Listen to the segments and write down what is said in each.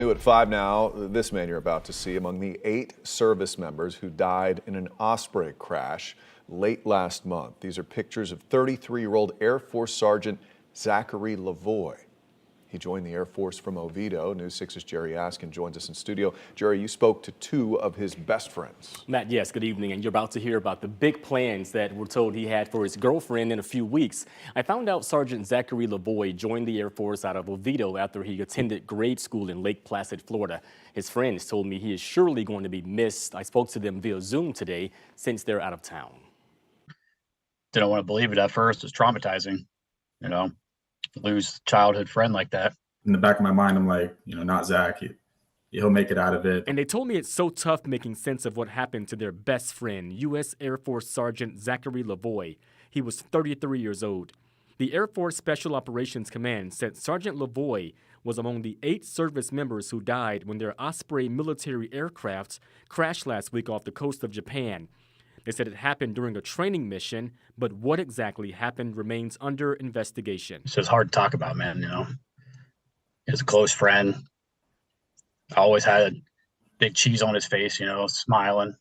New at 5 now, this man you're about to see among the 8 service members who died in an Osprey crash late last month. These are pictures of 33-year-old Air Force Sergeant Zachary Lavoie. He joined the Air Force from Oviedo. News 6's Jerry Askin joins us in studio. Jerry, you spoke to 2 of his best friends. Matt, yes, good evening. And you're about to hear about the big plans that we're told he had for his girlfriend in a few weeks. I found out Sergeant Zachary Lavoie joined the Air Force out of Oviedo after he attended grade school in Lake Placid, Florida. His friends told me he is surely going to be missed. I spoke to them via Zoom today since they're out of town. Didn't want to believe it at first. It was traumatizing, lose a childhood friend like that. In the back of my mind, I'm like, not Zach. He'll make it out of it. And they told me it's so tough making sense of what happened to their best friend, U.S. Air Force Sergeant Zachary Lavoie. He was 33 years old. The Air Force Special Operations Command said Sergeant Lavoie was among the 8 service members who died when their Osprey military aircraft crashed last week off the coast of Japan. They said it happened during a training mission, but what exactly happened remains under investigation. It's just hard to talk about, man, He was a close friend. Always had a big cheese on his face, smiling,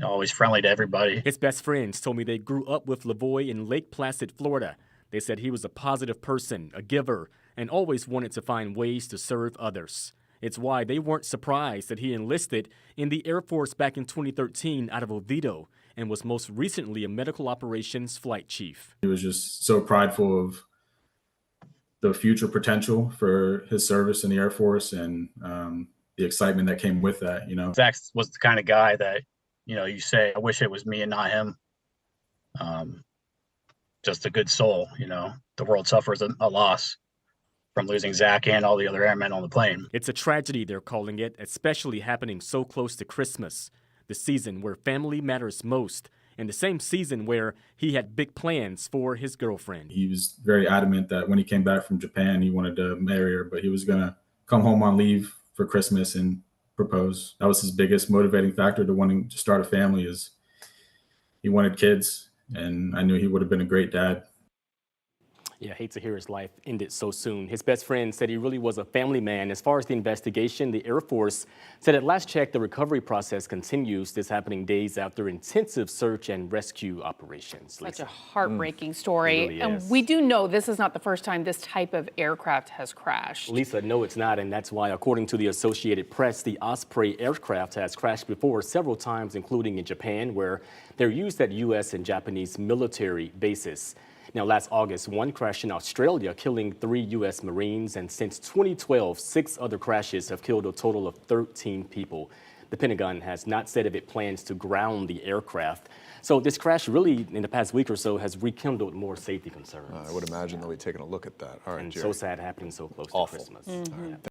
always friendly to everybody. His best friends told me they grew up with Lavoie in Lake Placid, Florida. They said he was a positive person, a giver, and always wanted to find ways to serve others. It's why they weren't surprised that he enlisted in the Air Force back in 2013 out of Oviedo and was most recently a medical operations flight chief. He was just so prideful of the future potential for his service in the Air Force and the excitement that came with that, Zach was the kind of guy that, you say, I wish it was me and not him. Just a good soul, The world suffers a loss from losing Zach and all the other airmen on the plane. It's a tragedy, they're calling it, especially happening so close to Christmas, the season where family matters most, and the same season where he had big plans for his girlfriend. He was very adamant that when he came back from Japan, he wanted to marry her, but he was going to come home on leave for Christmas and propose. That was his biggest motivating factor to wanting to start a family, is he wanted kids, and I knew he would have been a great dad. Yeah, I hate to hear his life ended so soon. His best friend said he really was a family man. As far as the investigation, the Air Force said at last check, the recovery process continues. This happening days after intensive search and rescue operations. Such a heartbreaking story. It really and is. We do know this is not the first time this type of aircraft has crashed. Lisa, no, it's not. And that's why, according to the Associated Press, the Osprey aircraft has crashed before several times, including in Japan, where they're used at U.S. and Japanese military bases. Now, last August, one crashed in Australia, killing 3 U.S. Marines, and since 2012, 6 other crashes have killed a total of 13 people. The Pentagon has not said if it plans to ground the aircraft. So this crash really, in the past week or so, has rekindled more safety concerns. I would imagine they'll be taking a look at that. All right, and Jerry. so sad happening so close Awful. to Christmas. All right.